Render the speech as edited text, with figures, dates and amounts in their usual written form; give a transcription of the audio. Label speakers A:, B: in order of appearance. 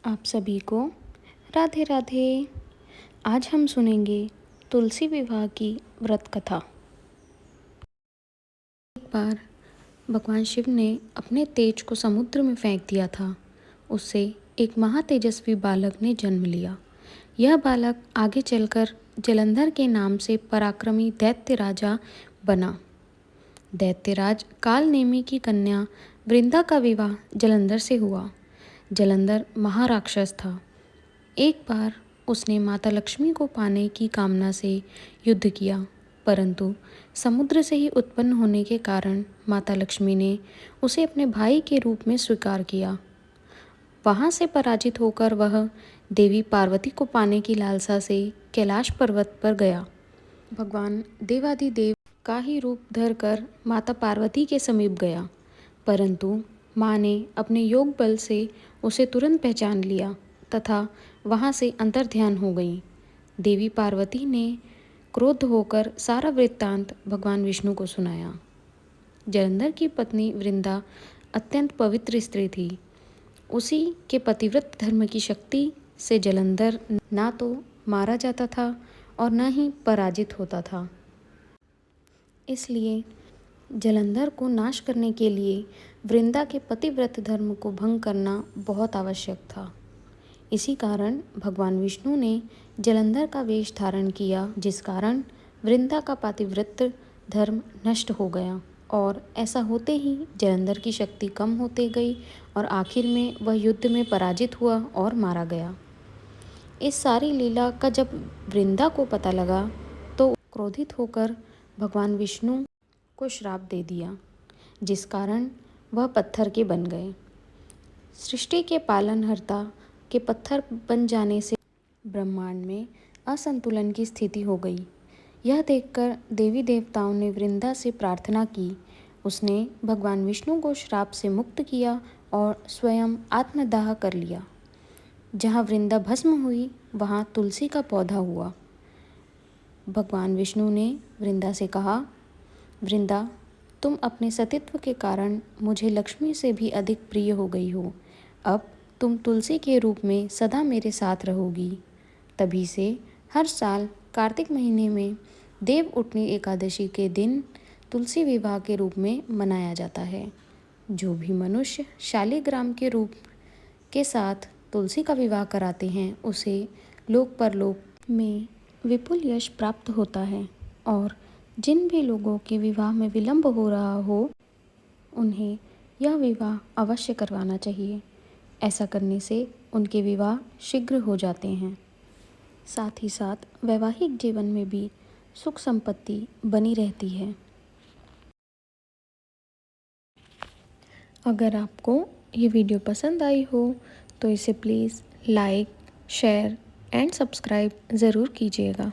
A: आप सभी को राधे राधे। आज हम सुनेंगे तुलसी विवाह की व्रत कथा। एक बार भगवान शिव ने अपने तेज को समुद्र में फेंक दिया था। उससे एक महातेजस्वी बालक ने जन्म लिया। यह बालक आगे चलकर जलंधर के नाम से पराक्रमी दैत्य राजा बना। दैत्यराज कालनेमी की कन्या वृंदा का विवाह जलंधर से हुआ। जलंधर महाराक्षस था। एक बार उसने माता लक्ष्मी को पाने की कामना से युद्ध किया, परंतु समुद्र से ही उत्पन्न होने के कारण माता लक्ष्मी ने उसे अपने भाई के रूप में स्वीकार किया। वहाँ से पराजित होकर वह देवी पार्वती को पाने की लालसा से कैलाश पर्वत पर गया। भगवान देवादिदेव का ही रूप धरकर माता पार्वती के समीप गया, परंतु माँ ने अपने योग बल से उसे तुरंत पहचान लिया तथा वहाँ से अंतर्ध्यान हो गई। देवी पार्वती ने क्रोध होकर सारा वृत्तांत भगवान विष्णु को सुनाया। जलंधर की पत्नी वृंदा अत्यंत पवित्र स्त्री थी। उसी के पतिव्रत धर्म की शक्ति से जलंधर ना तो मारा जाता था और न ही पराजित होता था। इसलिए जलंधर को नाश करने के लिए वृंदा के पतिव्रत धर्म को भंग करना बहुत आवश्यक था। इसी कारण भगवान विष्णु ने जलंधर का वेश धारण किया, जिस कारण वृंदा का पतिव्रत धर्म नष्ट हो गया और ऐसा होते ही जलंधर की शक्ति कम होते गई और आखिर में वह युद्ध में पराजित हुआ और मारा गया। इस सारी लीला का जब वृंदा को पता लगा तो क्रोधित होकर भगवान विष्णु को श्राप दे दिया, जिस कारण वह पत्थर के बन गए। सृष्टि के पालनहर्ता के पत्थर बन जाने से ब्रह्मांड में असंतुलन की स्थिति हो गई। यह देखकर देवी देवताओं ने वृंदा से प्रार्थना की। उसने भगवान विष्णु को श्राप से मुक्त किया और स्वयं आत्मदाह कर लिया। जहाँ वृंदा भस्म हुई वहाँ तुलसी का पौधा हुआ। भगवान विष्णु ने वृंदा से कहा, वृंदा, तुम अपने सतीत्व के कारण मुझे लक्ष्मी से भी अधिक प्रिय हो गई हो। अब तुम तुलसी के रूप में सदा मेरे साथ रहोगी। तभी से हर साल कार्तिक महीने में देव उठनी एकादशी के दिन तुलसी विवाह के रूप में मनाया जाता है। जो भी मनुष्य शालिग्राम के रूप के साथ तुलसी का विवाह कराते हैं उसे लोक परलोक में विपुल यश प्राप्त होता है और जिन भी लोगों के विवाह में विलंब हो रहा हो उन्हें यह विवाह अवश्य करवाना चाहिए। ऐसा करने से उनके विवाह शीघ्र हो जाते हैं। साथ ही साथ वैवाहिक जीवन में भी सुख संपत्ति बनी रहती है। अगर आपको ये वीडियो पसंद आई हो तो इसे please like, share and subscribe ज़रूर कीजिएगा।